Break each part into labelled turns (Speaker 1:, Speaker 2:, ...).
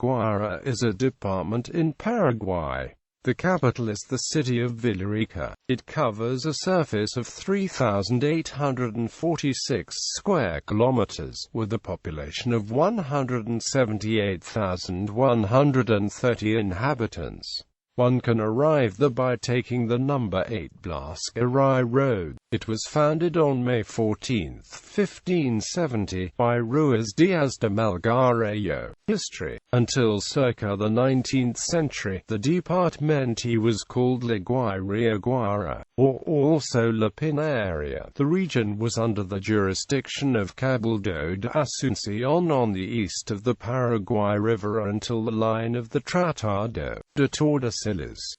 Speaker 1: Guairá is a department in Paraguay. The capital is the city of Villarrica. It covers a surface of 3,846 square kilometers, with a population of 178,130 inhabitants. One can arrive there by taking the number 8 Blas Garay Road. It was founded on May 14, 1570, by Ruiz Diaz de Melgarejo. History. Until circa the 19th century, the department was called La Guairá, or also La Pinaria. The region was under the jurisdiction of Cabildo de Asunción on the east of the Paraguay River until the line of the Tratado de Tordesillas.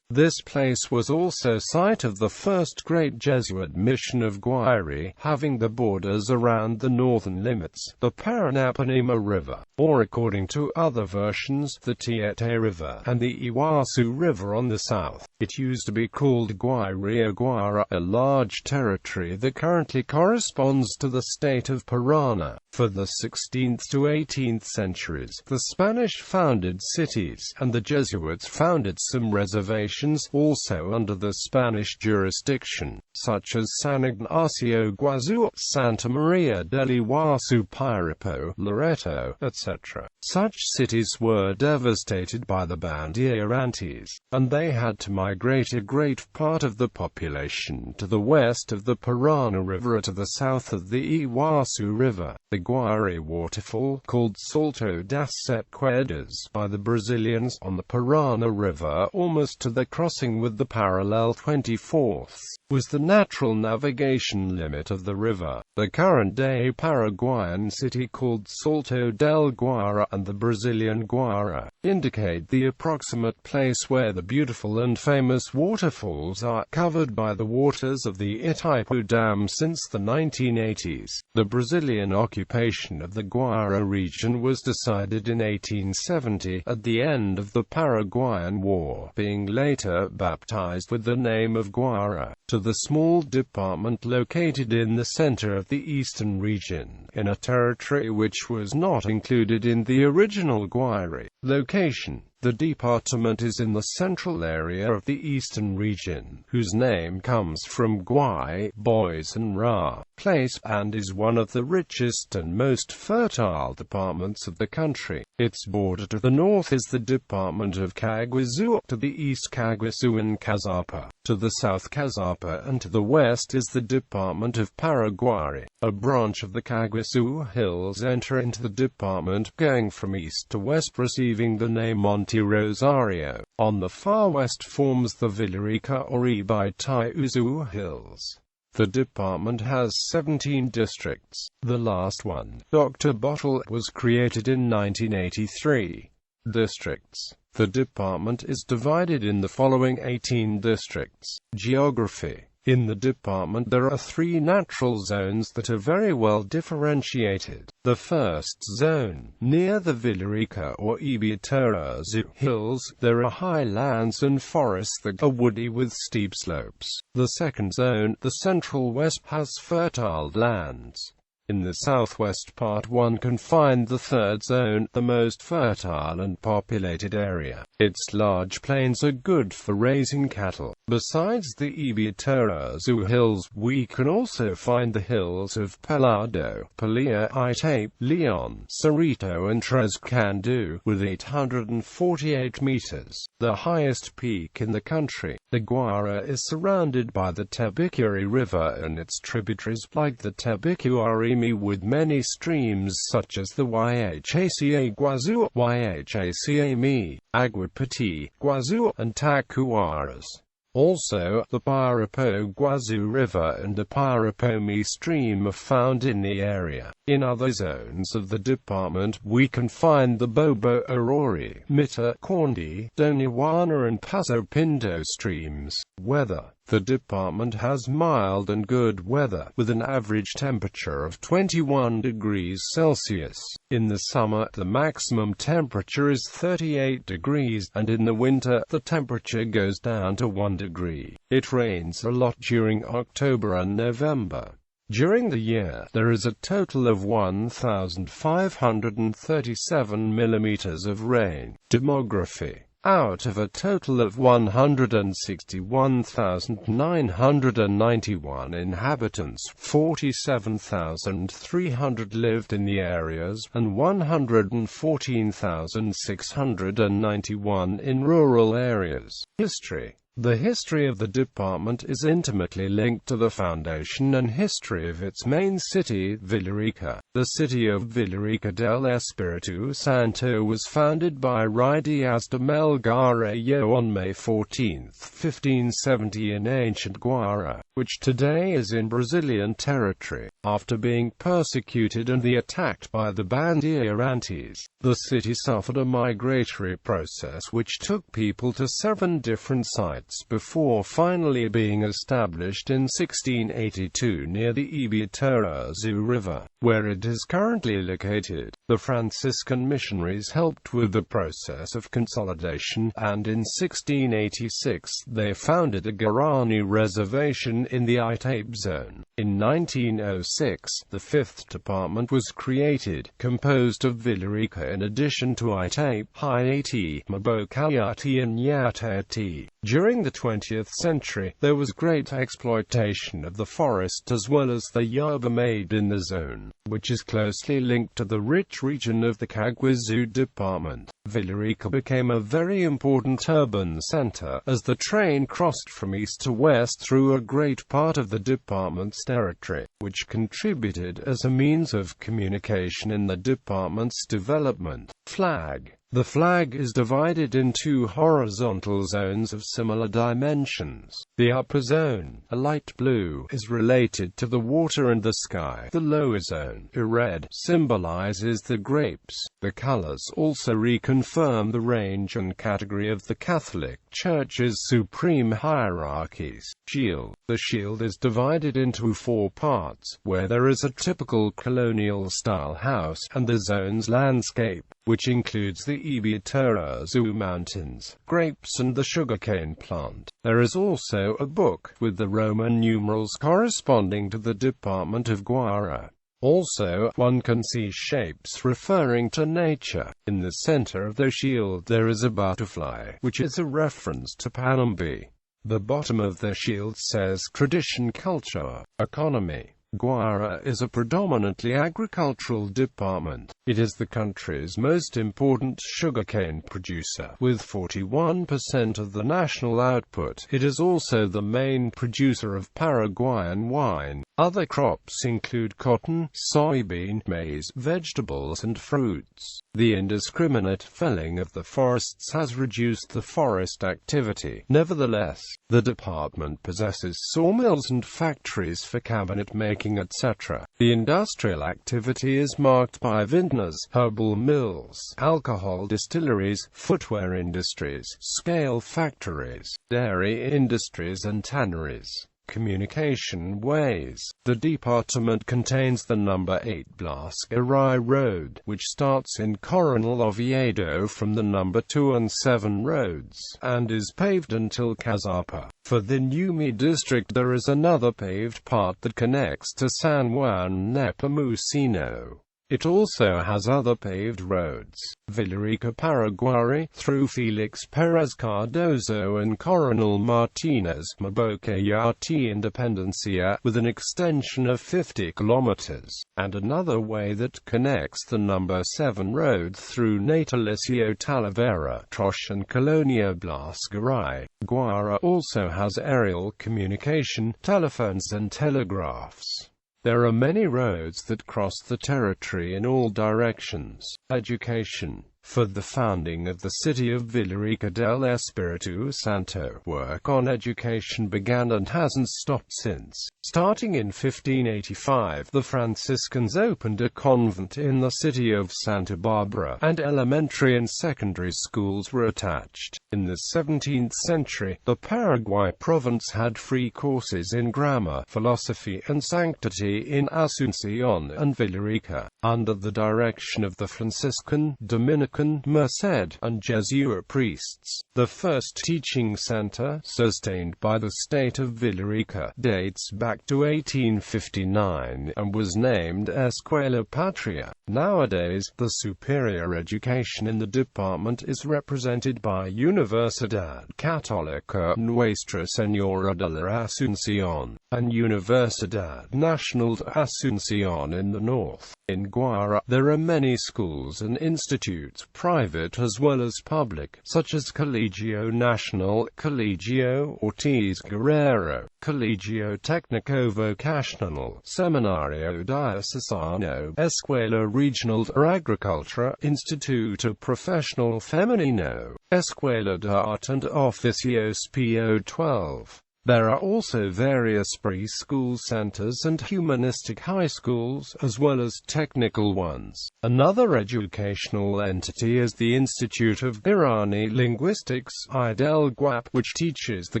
Speaker 1: This place was also site of the first great Jesuit mission of Guairá, having the borders around the northern limits, the Paranapanema River, or according to other versions, the Tietê River, and the Iguaçu River on the south. It used to be called Guairá, a large territory that currently corresponds to the state of Paraná. For the 16th to 18th centuries, the Spanish founded cities, and the Jesuits founded some reservations, also under the Spanish jurisdiction, such as San Ignacio Guazú, Santa Maria del Iguaçu, Pirapó, Loreto, etc. Such cities were devastated by the Bandeirantes, and they had to migrate a great part of the population to the west of the Paraná River to the south of the Iguaçu River. The Guairá waterfall, called Salto das Sete Quedas by the Brazilians, on the Paraná River almost to the crossing with the parallel 24th, was the natural navigation limit of the river. The current-day Paraguayan city called Salto del Guairá and the Brazilian Guairá indicate the approximate place where the beautiful and famous waterfalls are, covered by the waters of the Itaipu Dam since the 1980s. The Brazilian occupation of the Guairá region was decided in 1870, at the end of the Paraguayan War, being later baptized with the name of Guairá, to the small department located in the center of the eastern region, in a territory which was not included in the original Guairá. Location. The department is in the central area of the eastern region, whose name comes from Guay, boys and Ra, place, and is one of the richest and most fertile departments of the country. Its border to the north is the department of Caguazú, to the east Caguazú and Cazapa, to the south Cazapa, and to the west is the department of Paraguay. A branch of the Caguazú Hills enter into the department, going from east to west, receiving the name Monte Rosario. On the far west forms the Villarrica or Ibitiuzu Hills. The department has 17 districts. The last one, Dr. Bottle, was created in 1983. Districts. The department is divided in the following 18 districts. Geography. In the department there are 3 natural zones that are very well differentiated. The first zone, near the Villarrica or Ibitiuzu Hills, there are high lands and forests that are woody with steep slopes. The second zone, the central west, has fertile lands. In the southwest part one can find the third zone, the most fertile and populated area. Its large plains are good for raising cattle. Besides the Ibitiuzu Hills, we can also find the hills of Pelado, Villarrica-It, Leon, Cerrito and Tres Candu, with 848 meters, the highest peak in the country. The Guairá is surrounded by the Tabiquary River and its tributaries, like the Tabiquary, with many streams such as the Yaca Guazú, Yaca Agua Petit, Guazú, and Tacuaras. Also, the Paraguay-Guazú River and the Parapomi stream are found in the area. In other zones of the department, we can find the Bobo Arori, Mita, Condi, Doniwana and Paso Pinto streams. Weather. The department has mild and good weather, with an average temperature of 21 degrees Celsius. In the summer, the maximum temperature is 38 degrees, and in the winter, the temperature goes down to 1 degree. It rains a lot during October and November. During the year, there is a total of 1,537 millimeters of rain. Demography. Out of a total of 161,991 inhabitants, 47,300 lived in the areas, and 114,691 in rural areas. History. The history of the department is intimately linked to the foundation and history of its main city, Villarrica. The city of Villarrica-del Espiritu Santo was founded by Rey Diaz de Melgarejo on May 14, 1570 in ancient Guairá, which today is in Brazilian territory, after being persecuted and attacked by the Bandeirantes. The city suffered a migratory process which took people to 7 different sites before finally being established in 1682 near the Ibiraçu River, where it is currently located. The Franciscan missionaries helped with the process of consolidation, and in 1686 they founded a Guarani reservation in the Itape zone. In 1906, the 5th department was created, composed of Villarrica in addition to Itape, Haiti, Mabocai'It and Yatate. During the 20th century, there was great exploitation of the forest as well as the yerba made in the zone, which is closely linked to the rich region of the Caguazu department. Villarrica became a very important urban center, as the train crossed from east to west through a great part of the department's territory, which contributed as a means of communication in the department's development. Flag. The flag is divided in 2 horizontal zones of similar dimensions. The upper zone, a light blue, is related to the water and the sky. The lower zone, a red, symbolizes the grapes. The colors also reconfirm the range and category of the Catholic Church's supreme hierarchies. Shield. The shield is divided into 4 parts, where there is a typical colonial-style house, and the zone's landscape, which includes the Ibiraçu Mountains, grapes and the sugarcane plant. There is also a book, with the Roman numerals corresponding to the department of Guairá. Also, one can see shapes referring to nature. In the center of the shield there is a butterfly, which is a reference to Panambi. The bottom of the shield says tradition, culture, economy. Guairá is a predominantly agricultural department. It is the country's most important sugarcane producer, with 41% of the national output. It is also the main producer of Paraguayan wine. Other crops include cotton, soybean, maize, vegetables and fruits. The indiscriminate felling of the forests has reduced the forest activity. Nevertheless, the department possesses sawmills and factories for cabinet making, etc. The industrial activity is marked by vintners, herbal mills, alcohol distilleries, footwear industries, scale factories, dairy industries and tanneries. Communication ways. The department contains the number 8 Blas Garay Road, which starts in Coronel Oviedo from the number 2 and 7 roads, and is paved until Cazapa. For the Numi district there is another paved part that connects to San Juan Nepomuceno. It also has other paved roads, Villarrica Paraguay through Felix Perez Cardozo and Coronel Martinez Mabocai'It Independencia, with an extension of 50 kilometers, and another way that connects the number 7 road through Natalicio Talavera, Troche and Colonia Blas Garay. Guairá also has aerial communication, telephones and telegraphs. There are many roads that cross the territory in all directions. Education. For the founding of the city of Villarrica-del Espiritu Santo, work on education began and hasn't stopped since. Starting in 1585, the Franciscans opened a convent in the city of Santa Barbara, and elementary and secondary schools were attached. In the 17th century, the Paraguay province had free courses in grammar, philosophy and sanctity in Asunción and Villarrica, under the direction of the Franciscan, Dominican Dominican, Merced, and Jesuit priests. The first teaching center, sustained by the state of Villarrica, dates back to 1859, and was named Escuela Patria. Nowadays, the superior education in the department is represented by Universidad Católica Nuestra Señora de la Asunción, and Universidad Nacional de Asunción in the north. In Guairá, there are many schools and institutes, private as well as public, such as Colegio Nacional, Colegio Ortiz Guerrero, Colegio Técnico Vocacional, Seminario Diocesano, Escuela Regional de Agricultura, Instituto Profesional Femenino, Escuela de Art and Oficios PO12. There are also various preschool centers and humanistic high schools, as well as technical ones. Another educational entity is the Institute of Guarani Linguistics, IDELGUAP, which teaches the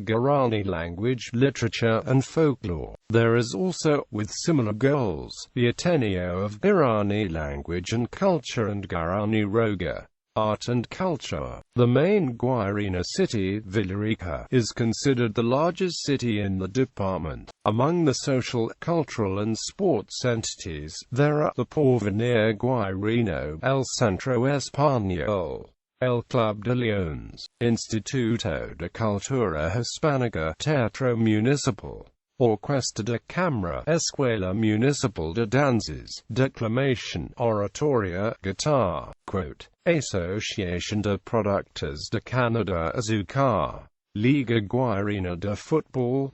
Speaker 1: Guarani language, literature, and folklore. There is also, with similar goals, the Ateneo of Guarani Language and Culture and Guarani Roga. Art and culture. The main Guairina city, Villarrica, is considered the largest city in the department. Among the social, cultural and sports entities, there are the Porvenir Guairino, El Centro Español, El Club de Leones, Instituto de Cultura Hispánica, Teatro Municipal, Orquesta de Cámara, Escuela Municipal de Danzas, Declamation, Oratoria, Guitar, quote, Associación de Productores de Canadá Azucar, Liga Guairina de Football,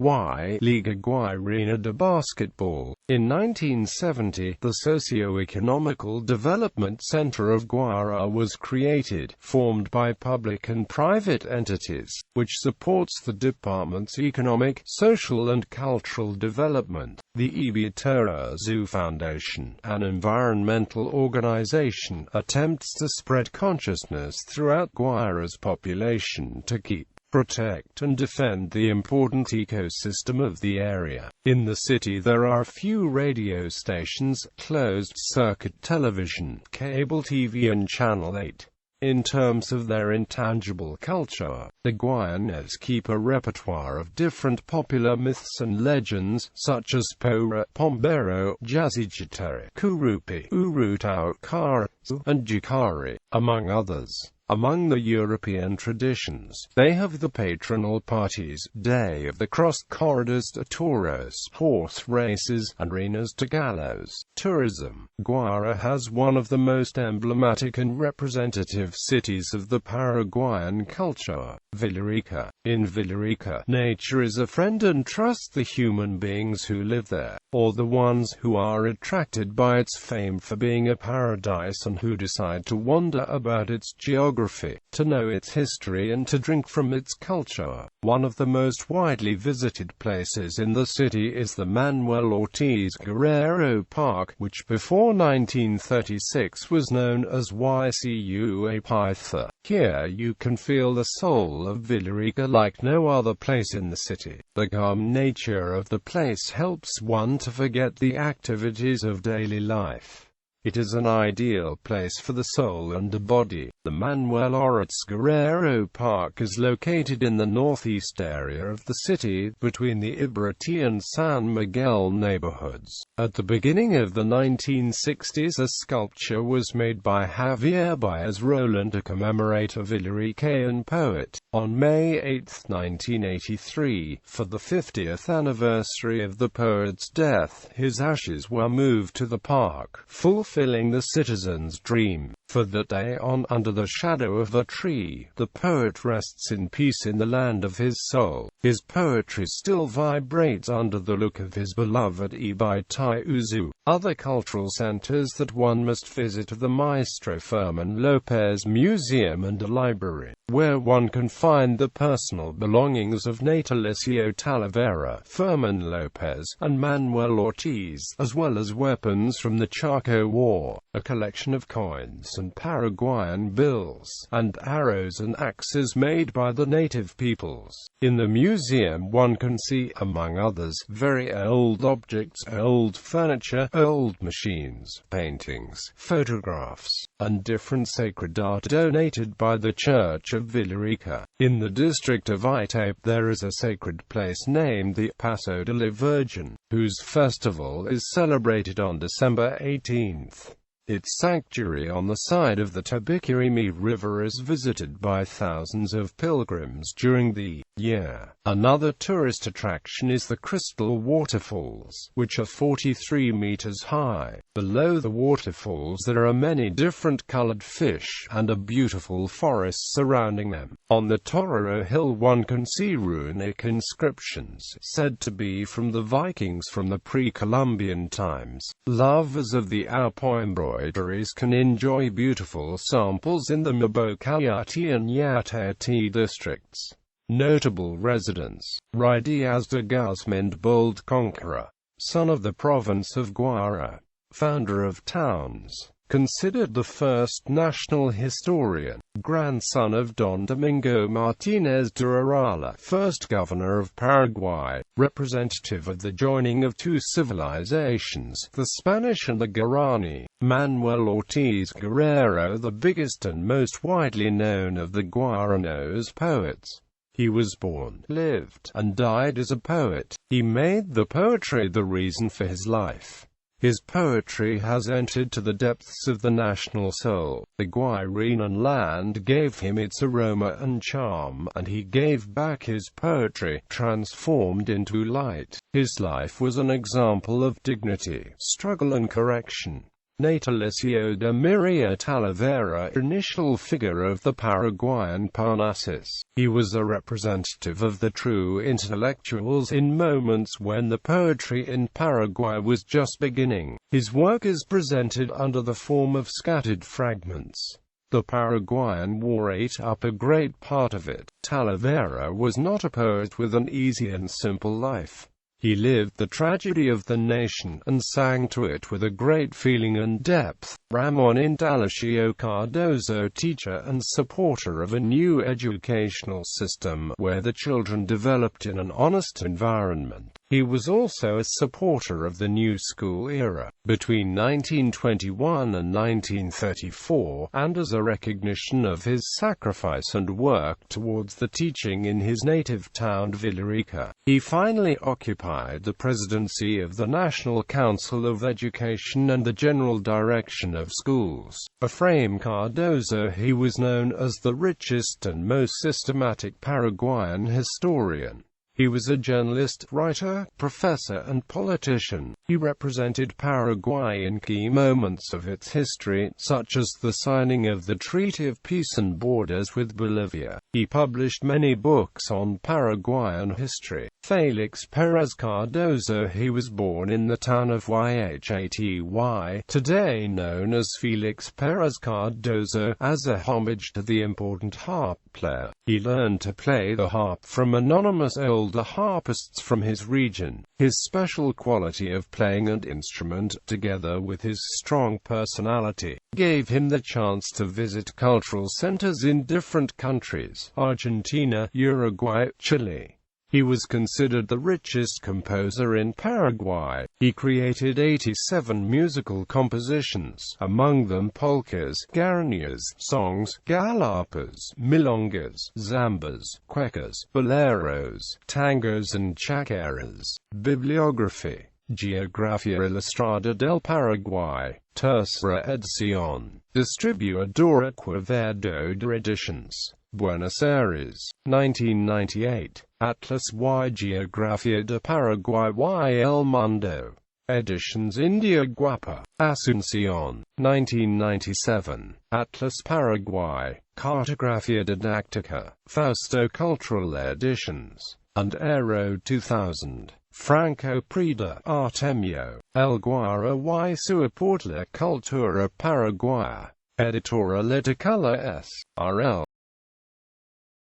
Speaker 1: Liga Guairina de Basketball. In 1970, the Socio-Economical Development Center of Guairá was created, formed by public and private entities, which supports the department's economic, social and cultural development. The Ibitarazu Foundation, an environmental organization, attempts to spread consciousness throughout Guaira's population to keep, protect and defend the important ecosystem of the area. In the city there are few radio stations, closed-circuit television, cable TV and Channel 8. In terms of their intangible culture, the Guayanas keep a repertoire of different popular myths and legends, such as Pora, Pombero, Jazijitari, Kurupi, Urutau, Karasu, and Jukari, among others. Among the European traditions, they have the patronal parties, Day of the Crossed Corridors de Toros, horse races, and Arenas de Gallos. Tourism. Guairá has one of the most emblematic and representative cities of the Paraguayan culture, Villarrica. In Villarrica, nature is a friend and trusts the human beings who live there, or the ones who are attracted by its fame for being a paradise and who decide to wander about its geography, to know its history and to drink from its culture. One of the most widely visited places in the city is the Manuel Ortiz Guerrero Park, which before 1936 was known as Wicuapaytha. Here you can feel the soul of Villarrica like no other place in the city. The calm nature of the place helps one to forget the activities of daily life. It is an ideal place for the soul and the body. The Manuel Ortiz Guerrero Park is located in the northeast area of the city, between the Ibarrati and San Miguel neighborhoods. At the beginning of the 1960s, a sculpture was made by Javier Baez Roland to commemorate a Villarrican poet. On May 8, 1983, for the 50th anniversary of the poet's death, his ashes were moved to the park, fulfilling the citizen's dream. For that day on, under the shadow of a tree, the poet rests in peace in the land of his soul. His poetry still vibrates under the look of his beloved Ibay-Uzu. Other cultural centers that one must visit are the Maestro Fermin Lopez Museum and a library, where one can find the personal belongings of Natalicio Talavera, Fermin Lopez, and Manuel Ortiz, as well as weapons from the Chaco War, a collection of coins and Paraguayan bills, and arrows and axes made by the native peoples. In the museum one can see, among others, very old objects, old furniture, old machines, paintings, photographs, and different sacred art donated by the Church of Villarrica. In the district of It there is a sacred place named the Paso de la Virgen, whose festival is celebrated on December 18th. Its sanctuary on the side of the Tabiquirimi River is visited by thousands of pilgrims during the year. Another tourist attraction is the crystal waterfalls, which are 43 meters high. Below the waterfalls there are many different colored fish, and a beautiful forest surrounding them. On the Torero Hill one can see runic inscriptions, said to be from the Vikings from the pre-Columbian times. Lovers of the Alpo embroideries can enjoy beautiful samples in the Guairá.It and Villarrica.It districts. Notable residents: Rey Diaz de Guzmán, bold conqueror, son of the province of Guairá, founder of towns, considered the first national historian, grandson of Don Domingo Martínez de Urala, first governor of Paraguay, representative of the joining of two civilizations, the Spanish and the Guarani. Manuel Ortiz Guerrero, the biggest and most widely known of the Guaranos poets. He was born, lived, and died as a poet. He made the poetry the reason for his life. His poetry has entered to the depths of the national soul. The Guairenan land gave him its aroma and charm, and he gave back his poetry, transformed into light. His life was an example of dignity, struggle and correction. Natalicio de Miria Talavera, initial figure of the Paraguayan Parnassus. He was a representative of the true intellectuals in moments when the poetry in Paraguay was just beginning. His work is presented under the form of scattered fragments. The Paraguayan War ate up a great part of it. Talavera was not a poet with an easy and simple life. He lived the tragedy of the nation, and sang to it with a great feeling and depth. Ramon Indalecio Cardozo, teacher and supporter of a new educational system, where the children developed in an honest environment. He was also a supporter of the new school era, between 1921 and 1934, and as a recognition of his sacrifice and work towards the teaching in his native town Villarrica. He finally occupied the presidency of the National Council of Education and the general direction of schools. Efraim Cardozo, he was known as the richest and most systematic Paraguayan historian. He was a journalist, writer, professor and politician. He represented Paraguay in key moments of its history, such as the signing of the Treaty of Peace and Borders with Bolivia. He published many books on Paraguayan history. Felix Perez Cardozo, he was born in the town of Guairá, today known as Felix Perez Cardozo, as a homage to the important harp player. He learned to play the harp from anonymous older harpists from his region. His special quality of playing an instrument, together with his strong personality, gave him the chance to visit cultural centers in different countries: Argentina, Uruguay, Chile. He was considered the richest composer in Paraguay. He created 87 musical compositions, among them polkas, guaranías, songs, galapas, milongas, zambas, cuecas, boleros, tangos and chacaras. Bibliography: Geografía Ilustrada del Paraguay, Tercera edición, Distribuidora Guairá.De Editions, Buenos Aires, 1998. Atlas y Geografía de Paraguay y el Mundo. Editions India Guapa, Asunción, 1997. Atlas Paraguay, Cartografía Didáctica, Fausto Cultural Editions, and Aero 2000. Franco Prida, Artemio, El Guairá y su aporte la cultura paraguaya. Editora Liticola S. R.L.